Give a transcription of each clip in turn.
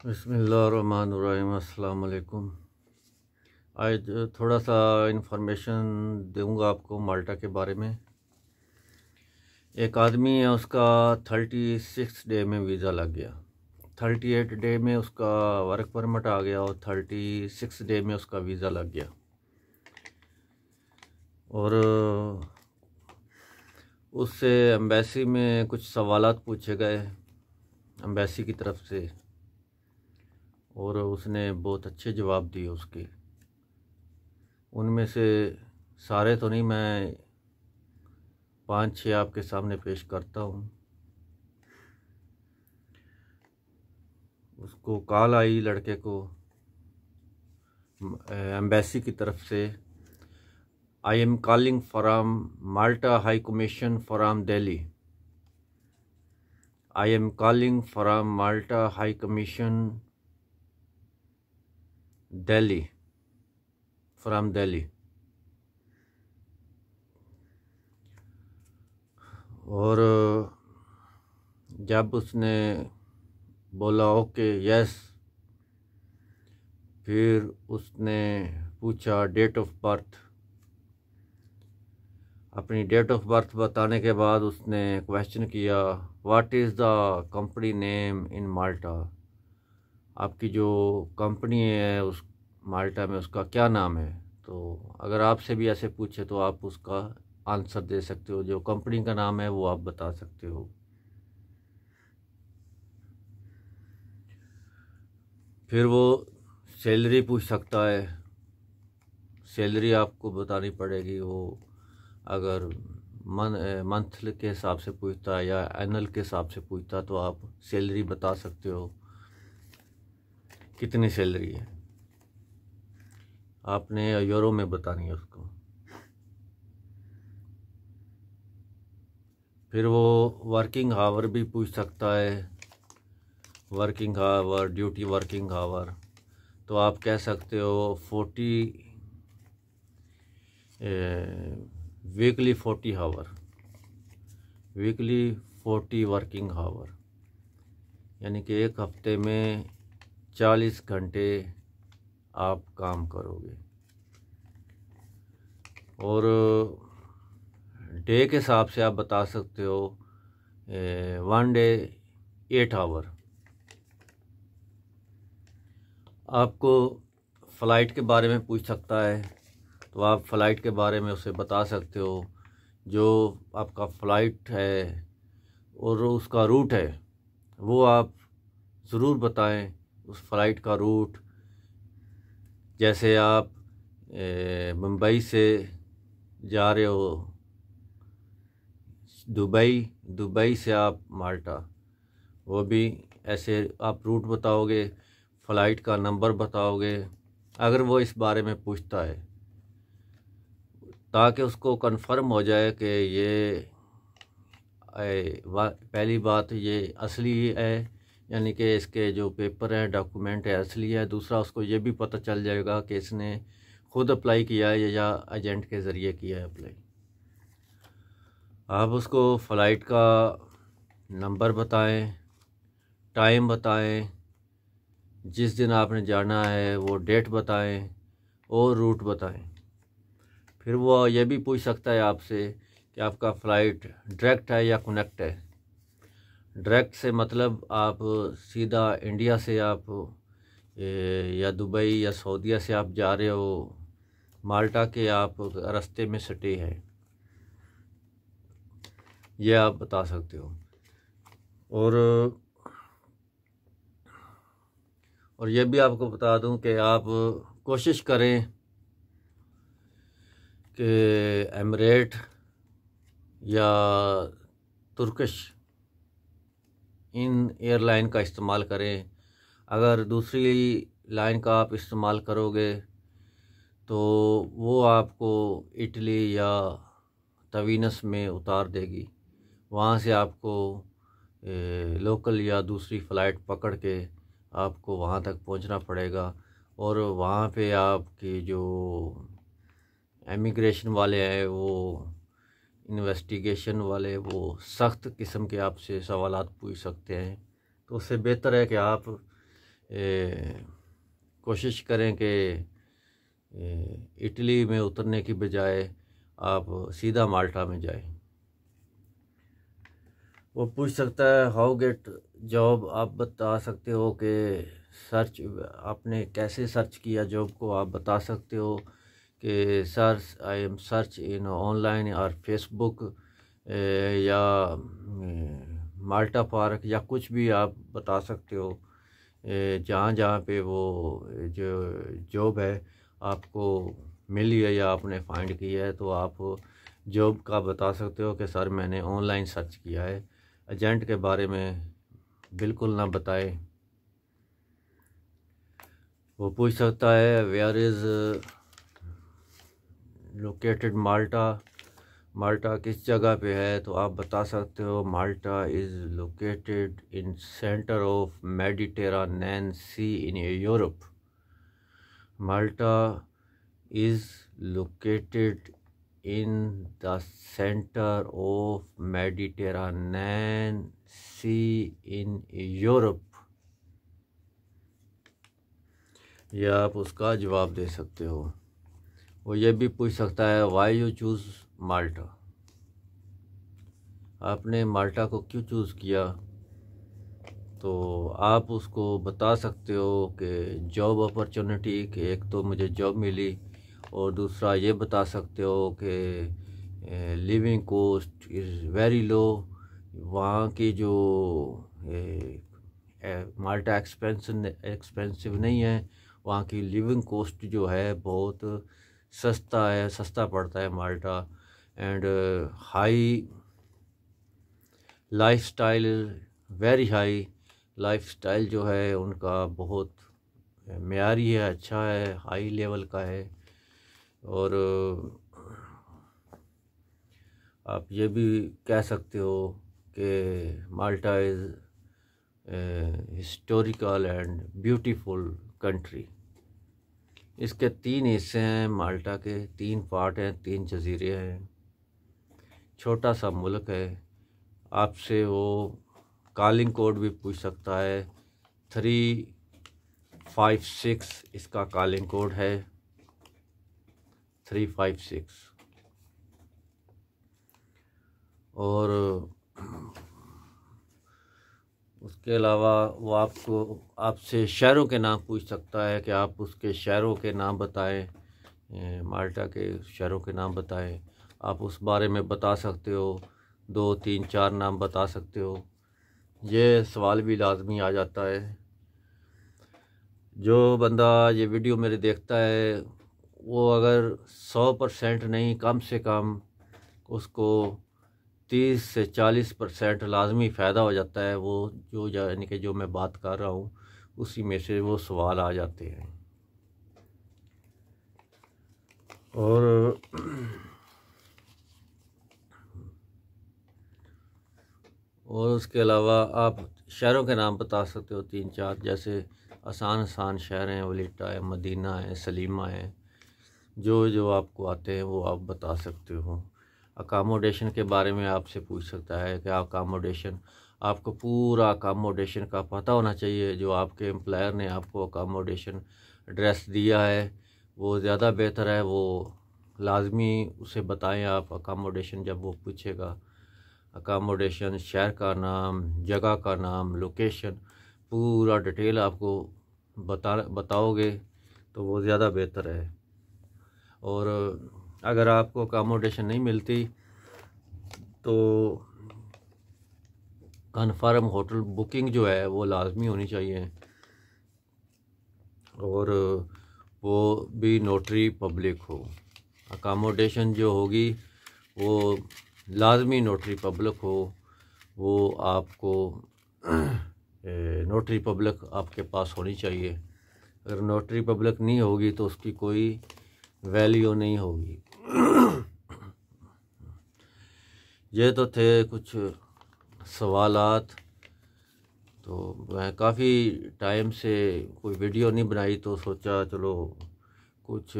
बिस्मिल्लाहिर्रहमानिर्रहीम। अस्सलाम वालेकुम। आज थोड़ा सा इंफॉर्मेशन दूंगा आपको माल्टा के बारे में। एक आदमी है, उसका 36 डे में वीज़ा लग गया। 38 डे में उसका वर्क परमिट आ गया और 36 डे में उसका वीज़ा लग गया। और उससे एम्बेसी में कुछ सवालात पूछे गए एम्बेसी की तरफ से, और उसने बहुत अच्छे जवाब दिए उसके। उनमें से सारे तो नहीं, मैं 5-6 आपके सामने पेश करता हूँ। उसको कॉल आई लड़के को एम्बेसी की तरफ से, I am calling from Malta high commission from Delhi. I am calling from Malta high commission Delhi, from Delhi. और जब उसने बोला ओके यस, फिर उसने पूछा डेट ऑफ बर्थ। अपनी डेट ऑफ बर्थ बताने के बाद उसने क्वेश्चन किया what is the company name in Malta. आपकी जो कंपनी है उस माल्टा में, उसका क्या नाम है। तो अगर आपसे भी ऐसे पूछे तो आप उसका आंसर दे सकते हो, जो कंपनी का नाम है वो आप बता सकते हो। फिर वो सैलरी पूछ सकता है, सैलरी आपको बतानी पड़ेगी। वो अगर मंथली के हिसाब से पूछता है या एनुअल के हिसाब से पूछता है तो आप सैलरी बता सकते हो कितनी सैलरी है। आपने यूरो में बतानी है उसको। फिर वो वर्किंग आवर भी पूछ सकता है, working hour, duty working hour. तो आप कह सकते हो 40 weekly 40 hour, weekly 40 working hour, यानी कि एक हफ्ते में 40 घंटे आप काम करोगे। और डे के हिसाब से आप बता सकते हो 1 डे 8 आवर। आपको फ़्लाइट के बारे में पूछ सकता है तो आप फ़्लाइट के बारे में उसे बता सकते हो। जो आपका फ़्लाइट है और उसका रूट है वो आप ज़रूर बताएं, उस फ़्लाइट का रूट। जैसे आप मुंबई से जा रहे हो दुबई, दुबई से आप माल्टा, वो भी ऐसे आप रूट बताओगे, फ़्लाइट का नंबर बताओगे अगर वो इस बारे में पूछता है, ताकि उसको कंफर्म हो जाए कि ये पहली बात ये असली है, यानी कि इसके जो पेपर हैं, डॉक्यूमेंट है, असली है। दूसरा, उसको ये भी पता चल जाएगा कि इसने खुद अप्लाई किया है या एजेंट के ज़रिए किया है अप्लाई। आप उसको फ़्लाइट का नंबर बताएं, टाइम बताएं, जिस दिन आपने जाना है वो डेट बताएं और रूट बताएं। फिर वो ये भी पूछ सकता है आपसे कि आपका फ़्लाइट डायरेक्ट है या कनेक्ट है। डायरेक्ट से मतलब आप सीधा इंडिया से आप या दुबई या सऊदीया से आप जा रहे हो माल्टा के, आप रास्ते में स्टे है, ये आप बता सकते हो। और ये भी आपको बता दूं कि आप कोशिश करें कि एमिरेट या तुर्किश इन एयरलाइन का इस्तेमाल करें। अगर दूसरी लाइन का आप इस्तेमाल करोगे तो वो आपको इटली या तवीनस में उतार देगी। वहाँ से आपको लोकल या दूसरी फ़्लाइट पकड़ के आपको वहाँ तक पहुँचना पड़ेगा। और वहाँ पे आपकी जो इमिग्रेशन वाले हैं, वो इन्वेस्टिगेशन वाले, वो सख्त किस्म के आपसे सवालात पूछ सकते हैं। तो उससे बेहतर है कि आप कोशिश करें कि इटली में उतरने की बजाय आप सीधा माल्टा में जाएं। वो पूछ सकता है हाउ गेट जॉब, आप बता सकते हो कि सर्च आपने कैसे सर्च किया जॉब को, आप बता सकते हो कि search I am search in online और फेसबुक या माल्टा पार्क या कुछ भी आप बता सकते हो। जहाँ जहाँ पे वो जो जॉब है आपको मिली है या आपने फाइंड किया है, तो आप जॉब का बता सकते हो कि सर मैंने ऑनलाइन सर्च किया है। एजेंट के बारे में बिल्कुल ना बताए। वो पूछ सकता है where is located Malta, Malta किस जगह पे है, तो आप बता सकते हो Malta is located in center of Mediterranean sea in Europe. Malta is located in the center of Mediterranean Sea in Europe। यह आप उसका जवाब दे सकते हो। वो ये भी पूछ सकता है वाई यू चूज़ माल्टा, आपने माल्टा को क्यों चूज़ किया, तो आप उसको बता सकते हो कि जॉब अपॉर्चुनिटी, कि एक तो मुझे जॉब मिली और दूसरा ये बता सकते हो कि living cost is very low, वहाँ की जो माल्टा एक्सपेंसिव नहीं है, वहाँ की लिविंग कॉस्ट जो है बहुत सस्ता है, सस्ता पड़ता है Malta. And high lifestyle, very high lifestyle जो है उनका बहुत मेयारी है, अच्छा है, हाई लेवल का है। और आप ये भी कह सकते हो कि Malta is historical and beautiful country. इसके 3 हिस्से हैं माल्टा के, 3 पार्ट हैं, 3 जजीरे हैं, छोटा सा मुल्क है। आपसे वो कॉलिंग कोड भी पूछ सकता है, 356 इसका कॉलिंग कोड है, 356। और उसके अलावा वो आपसे शहरों के नाम पूछ सकता है कि आप उसके शहरों के नाम बताएं, माल्टा के शहरों के नाम बताएं। आप उस बारे में बता सकते हो, 2, 3, 4 नाम बता सकते हो। ये सवाल भी लाजमी आ जाता है। जो बंदा ये वीडियो मेरे देखता है वो अगर 100% नहीं, कम से कम उसको 30 से 40% लाजमी फ़ायदा हो जाता है। वो जो यानी कि जो मैं बात कर रहा हूँ उसी में से वो सवाल आ जाते हैं। और उसके अलावा आप शहरों के नाम बता सकते हो 3-4, जैसे आसान शहर हैं, वलीटा है, मदीना है, सलीमा है, जो जो आपको आते हैं वो आप बता सकते हो। अकामोडेशन के बारे में आपसे पूछ सकता है कि अकामोडेशन, आपको पूरा अकामोडेशन का पता होना चाहिए। जो आपके एम्प्लॉयर ने आपको अकामोडेशन एड्रेस दिया है वो ज़्यादा बेहतर है, वो लाजमी उसे बताएं आप अकामोडेशन जब वो पूछेगा। अकामोडेशन, शहर का नाम, जगह का नाम, लोकेशन, पूरा डिटेल आपको बताओगे तो वो ज़्यादा बेहतर है। और अगर आपको अकामोडेशन नहीं मिलती तो कन्फर्म होटल बुकिंग जो है वो लाजमी होनी चाहिए, और वो भी नोटरी पब्लिक हो। अकामोडेशन जो होगी वो लाजमी नोटरी पब्लिक हो, वो आपको नोटरी पब्लिक आपके पास होनी चाहिए। अगर नोटरी पब्लिक नहीं होगी तो उसकी कोई वैल्यू नहीं होगी। ये तो थे कुछ सवालात। तो मैं काफ़ी टाइम से कोई वीडियो नहीं बनाई, तो सोचा चलो कुछ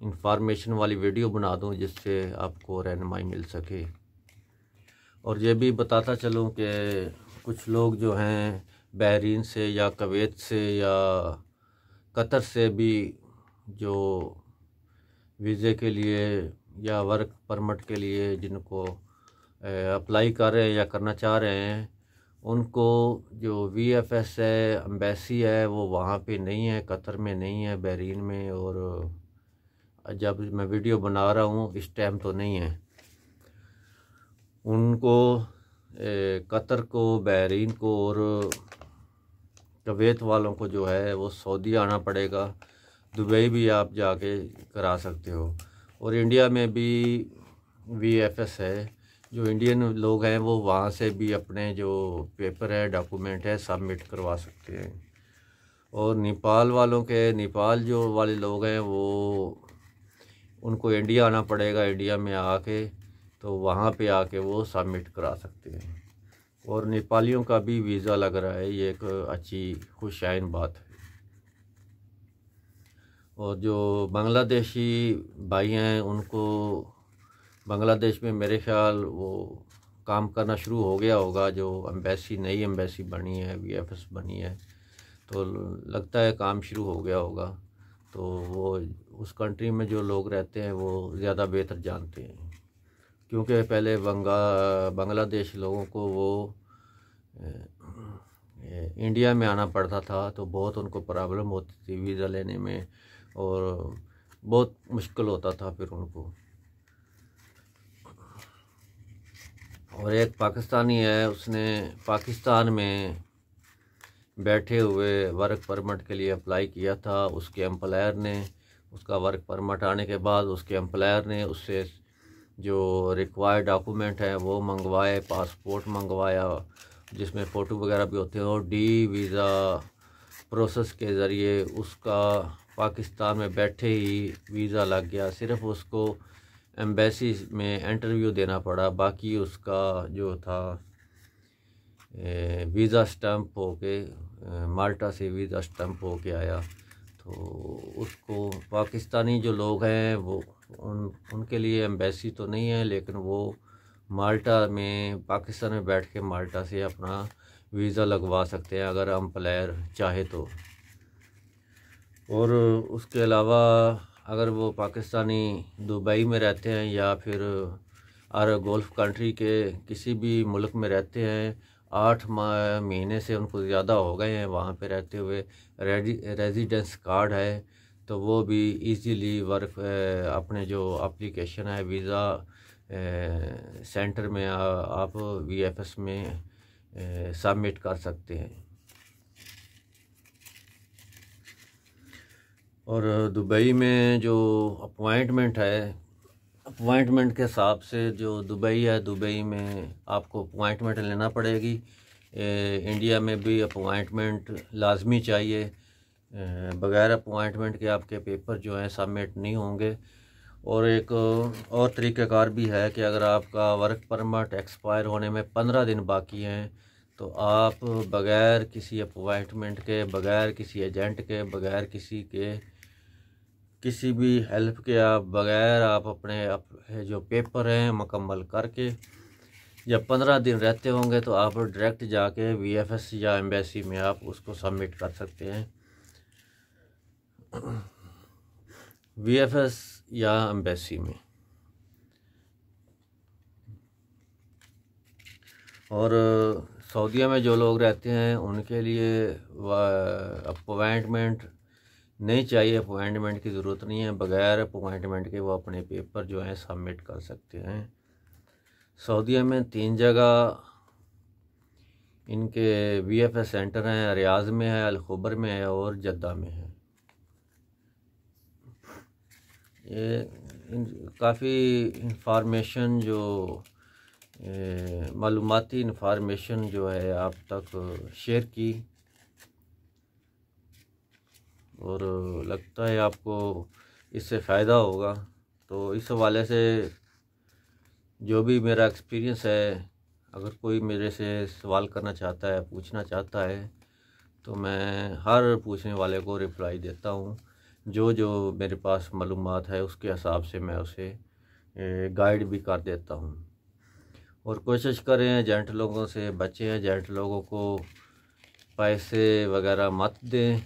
इंफॉर्मेशन वाली वीडियो बना दूं जिससे आपको रहनुमाई मिल सके। और ये भी बताता चलूं कि कुछ लोग जो हैं बहरीन से या कुवैत से या कतर से भी जो वीज़े के लिए या वर्क परमिट के लिए जिनको अप्लाई कर रहे हैं या करना चाह रहे हैं, उनको जो वीएफएस है, एम्बेसी है, वो वहाँ पे नहीं है, कतर में नहीं है, बहरीन में। और जब मैं वीडियो बना रहा हूँ इस टाइम तो नहीं है। उनको कतर को, बहरीन को और कुवैत वालों को जो है वो सऊदी आना पड़ेगा। दुबई भी आप जाके करा सकते हो। और इंडिया में भी वीएफएस है, जो इंडियन लोग हैं वो वहाँ से भी अपने जो पेपर है, डॉक्यूमेंट है, सबमिट करवा सकते हैं। और नेपाल वालों के, नेपाल जो वाले लोग हैं वो उनको इंडिया आना पड़ेगा। इंडिया में आके तो वहाँ पे आके वो सबमिट करा सकते हैं। और नेपालियों का भी वीज़ा लग रहा है, ये एक अच्छी खुशाइन बात है। और जो बांग्लादेशी भाई हैं उनको बांग्लादेश में मेरे ख्याल वो काम करना शुरू हो गया होगा। जो एम्बेसी, नई एम्बेसी बनी है, वीएफएस बनी है, तो लगता है काम शुरू हो गया होगा। तो वो उस कंट्री में जो लोग रहते हैं वो ज़्यादा बेहतर जानते हैं, क्योंकि पहले बांग्लादेश लोगों को वो इंडिया में आना पड़ता था, तो बहुत उनको प्रॉब्लम होती थी वीज़ा लेने में और बहुत मुश्किल होता था फिर उनको। और एक पाकिस्तानी है, उसने पाकिस्तान में बैठे हुए वर्क परमिट के लिए अप्लाई किया था। उसके एम्प्लॉयर ने, उसका वर्क परमिट आने के बाद उसके एम्प्लॉयर ने उससे जो रिक्वायर्ड डॉक्यूमेंट है वो मंगवाए, पासपोर्ट मंगवाया जिसमें फ़ोटो वगैरह भी होते हैं, और डी वीज़ा प्रोसेस के ज़रिए उसका पाकिस्तान में बैठे ही वीज़ा लग गया। सिर्फ उसको एम्बेसी में इंटरव्यू देना पड़ा, बाकी उसका जो था वीज़ा स्टैम्प होके माल्टा से वीज़ा स्टैम्प होके आया। तो उसको पाकिस्तानी जो लोग हैं वो उनके लिए एम्बेसी तो नहीं है, लेकिन वो माल्टा में, पाकिस्तान में बैठ के माल्टा से अपना वीज़ा लगवा सकते हैं अगर एम्प्लॉयर चाहे तो। और उसके अलावा अगर वो पाकिस्तानी दुबई में रहते हैं या फिर गल्फ़ कंट्री के किसी भी मुल्क में रहते हैं, 8 महीने से उनको ज़्यादा हो गए हैं वहाँ पे रहते हुए, रेजिडेंस कार्ड है, तो वो भी इजीली वर्क अपने जो एप्लीकेशन है वीज़ा सेंटर में आप वीएफएस में सबमिट कर सकते हैं। और दुबई में जो अपॉइंटमेंट है, अपॉइंटमेंट के हिसाब से जो दुबई है, दुबई में आपको अपॉइंटमेंट लेना पड़ेगी। इंडिया में भी अपॉइंटमेंट लाजमी चाहिए, बग़ैर अपॉइंटमेंट के आपके पेपर जो हैं सबमिट नहीं होंगे। और एक और तरीक़ाकार भी है कि अगर आपका वर्क परमिट एक्सपायर होने में 15 दिन बाकी हैं, तो आप बग़ैर किसी अपॉइंटमेंट के, बग़ैर किसी एजेंट के, बग़ैर किसी भी हेल्प के, आप बग़ैर आप अपने जो पेपर हैं मुकम्मल करके जब 15 दिन रहते होंगे तो आप डायरेक्ट जाके वीएफएस या एम्बेसी में आप उसको सबमिट कर सकते हैं, वीएफएस या एम्बेसी में। और सऊदीया में जो लोग रहते हैं उनके लिए अपॉइंटमेंट नहीं चाहिए, अपॉइंटमेंट की ज़रूरत नहीं है। बग़ैर अपॉइंटमेंट के वो अपने पेपर जो हैं सबमिट कर सकते हैं। सऊदीया में 3 जगह इनके वीएफएस सेंटर हैं, रियाज में है, अल खुबर में है और जद्दा में है। ये काफ़ी इंफॉर्मेशन जो मालूमाती इंफॉर्मेशन जो है आप तक शेयर की, और लगता है आपको इससे फ़ायदा होगा। तो इस हवाले से जो भी मेरा एक्सपीरियंस है, अगर कोई मेरे से सवाल करना चाहता है, पूछना चाहता है, तो मैं हर पूछने वाले को रिप्लाई देता हूँ। जो मेरे पास मालूमात है उसके हिसाब से मैं उसे गाइड भी कर देता हूँ। और कोशिश करें एजेंट लोगों से बचें, एजेंट लोगों को पैसे वगैरह मत दें।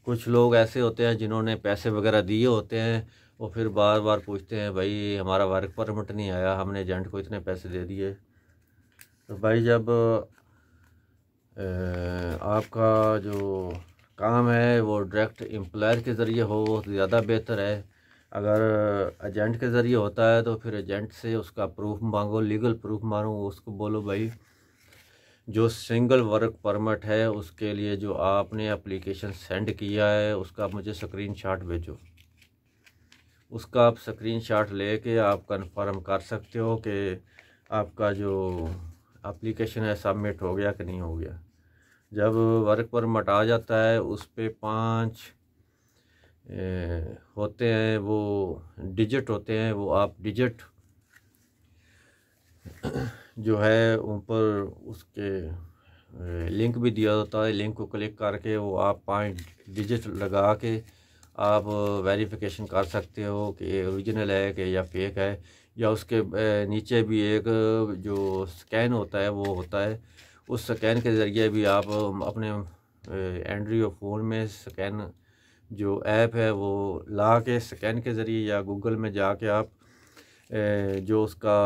कुछ लोग ऐसे होते हैं जिन्होंने पैसे वगैरह दिए होते हैं, वो फिर बार बार पूछते हैं भाई हमारा वर्क परमिट नहीं आया, हमने एजेंट को इतने पैसे दे दिए। तो भाई जब आपका जो काम है वो डायरेक्ट एम्प्लॉयर के ज़रिए हो तो ज़्यादा बेहतर है। अगर एजेंट के ज़रिए होता है तो फिर एजेंट से उसका प्रूफ मांगो, लीगल प्रूफ मांगो, उसको बोलो भाई जो सिंगल वर्क परमिट है उसके लिए जो आपने एप्लीकेशन सेंड किया है उसका मुझे स्क्रीनशॉट भेजो। उसका आप स्क्रीनशॉट लेके आप कंफर्म कर सकते हो कि आपका जो एप्लीकेशन है सबमिट हो गया कि नहीं हो गया। जब वर्क परमिट आ जाता है उस पे 5 होते हैं, वो डिजिट होते हैं, वो आप डिजिट जो है ऊपर उसके लिंक भी दिया होता है, लिंक को क्लिक करके वो आप 5 डिजिट लगा के आप वेरिफिकेशन कर सकते हो कि ओरिजिनल है कि या फेक है। या उसके नीचे भी एक जो स्कैन होता है वो होता है, उस स्कैन के ज़रिए भी आप अपने एंड्रॉयड फ़ोन में स्कैन जो ऐप है वो ला के स्कैन के ज़रिए या गूगल में जाके आप जो उसका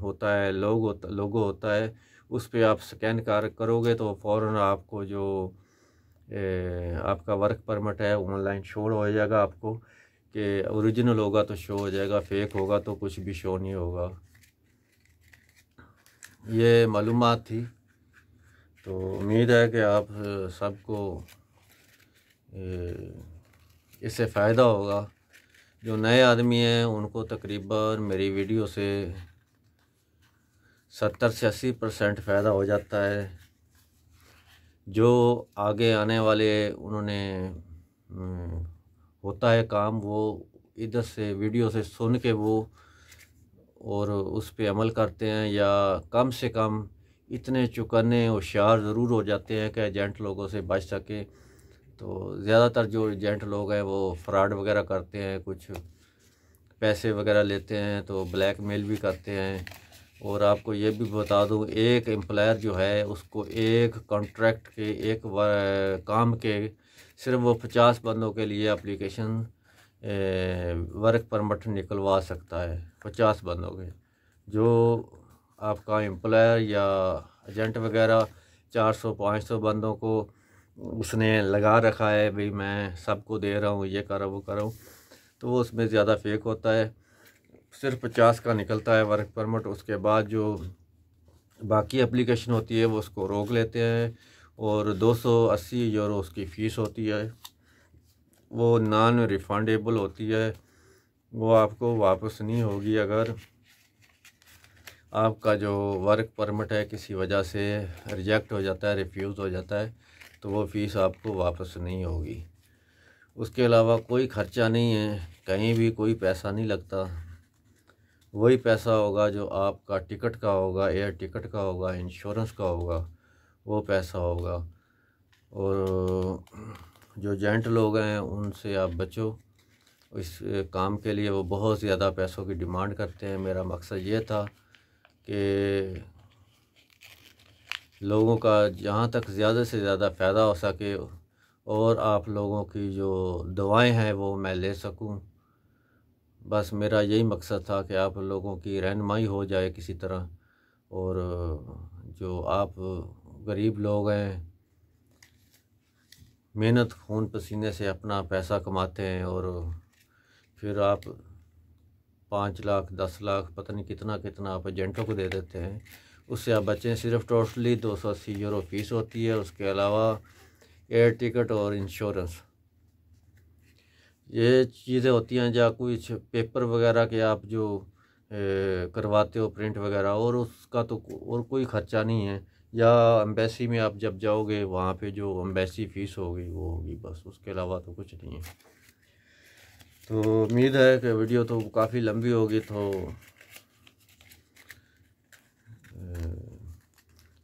होता है लोगो होता है उस पे आप स्कैन करोगे तो फ़ौरन आपको जो आपका वर्क परमिट है ऑनलाइन शो हो जाएगा आपको, कि ओरिजिनल होगा तो शो हो जाएगा, फेक होगा तो कुछ भी शो नहीं होगा। ये मालूमात थी, तो उम्मीद है कि आप सबको इससे फ़ायदा होगा। जो नए आदमी हैं उनको तकरीबन मेरी वीडियो से 70 से 80% फ़ायदा हो जाता है। जो आगे आने वाले उन्होंने होता है काम, वो इधर से वीडियो से सुन के वो और उस पे अमल करते हैं, या कम से कम इतने चौकन्ने होशियार ज़रूर हो जाते हैं कि एजेंट लोगों से बच सके। तो ज़्यादातर जो एजेंट लोग हैं वो फ्रॉड वगैरह करते हैं, कुछ पैसे वगैरह लेते हैं, तो ब्लैकमेल भी करते हैं। और आपको ये भी बता दूं, एक एम्प्लॉयर जो है उसको एक कॉन्ट्रैक्ट के एक काम के सिर्फ वो 50 बंदों के लिए एप्लीकेशन वर्क परमिट निकलवा सकता है। 50 बंदों के, जो आपका एम्प्लॉयर या एजेंट वगैरह 400-500 बंदों को उसने लगा रखा है, भाई मैं सबको दे रहा हूँ, ये कर रहा हूँ वो कर रहा हूँ, तो वो उसमें ज़्यादा फेक होता है। सिर्फ 50 का निकलता है वर्क परमिट। उसके बाद जो बाकी एप्लीकेशन होती है वो उसको रोक लेते हैं और 280 यूरो उसकी फ़ीस होती है, वो नॉन रिफंडेबल होती है, वो आपको वापस नहीं होगी। अगर आपका जो वर्क परमिट है किसी वजह से रिजेक्ट हो जाता है, रिफ्यूज़ हो जाता है, तो वो फ़ीस आपको वापस नहीं होगी। उसके अलावा कोई ख़र्चा नहीं है, कहीं भी कोई पैसा नहीं लगता। वही पैसा होगा जो आपका टिकट का होगा, एयर टिकट का होगा, इंश्योरेंस का होगा, वो पैसा होगा। और जो एजेंट लोग हैं उनसे आप बचो, इस काम के लिए वो बहुत ज़्यादा पैसों की डिमांड करते हैं। मेरा मकसद ये था कि लोगों का जहाँ तक ज़्यादा से ज़्यादा फ़ायदा हो सके और आप लोगों की जो दुआएं हैं वो मैं ले सकूं। बस मेरा यही मकसद था कि आप लोगों की रहनुमाई हो जाए किसी तरह। और जो आप गरीब लोग हैं, मेहनत खून पसीने से अपना पैसा कमाते हैं और फिर आप 5 लाख 10 लाख पता नहीं कितना कितना आप एजेंटों को दे देते हैं, उससे आप बचें। सिर्फ टोटली 280 यूरो फ़ीस होती है। उसके अलावा एयर टिकट और इंश्योरेंस, ये चीज़ें होती हैं। या कुछ पेपर वगैरह के आप जो करवाते हो प्रिंट वगैरह, और उसका तो और कोई ख़र्चा नहीं है। या एम्बेसी में आप जब जाओगे वहाँ पे जो एम्बेसी फ़ीस होगी वो होगी, बस उसके अलावा तो कुछ नहीं है। तो उम्मीद है कि वीडियो तो काफ़ी लंबी होगी, तो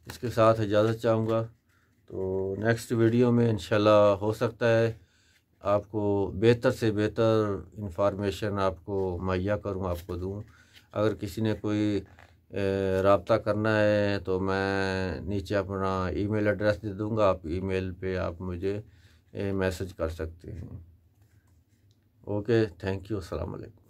इसके साथ इजाज़त चाहूँगा। तो नेक्स्ट वीडियो में इंशाल्लाह हो सकता है आपको बेहतर से बेहतर इंफॉर्मेशन आपको मुहैया करूँ, आपको दूँ। अगर किसी ने कोई रब्ता करना है तो मैं नीचे अपना ईमेल एड्रेस दे दूँगा, आप ईमेल पे आप मुझे मैसेज कर सकते हैं। ओके, थैंक यू, अस्सलाम वालेकुम।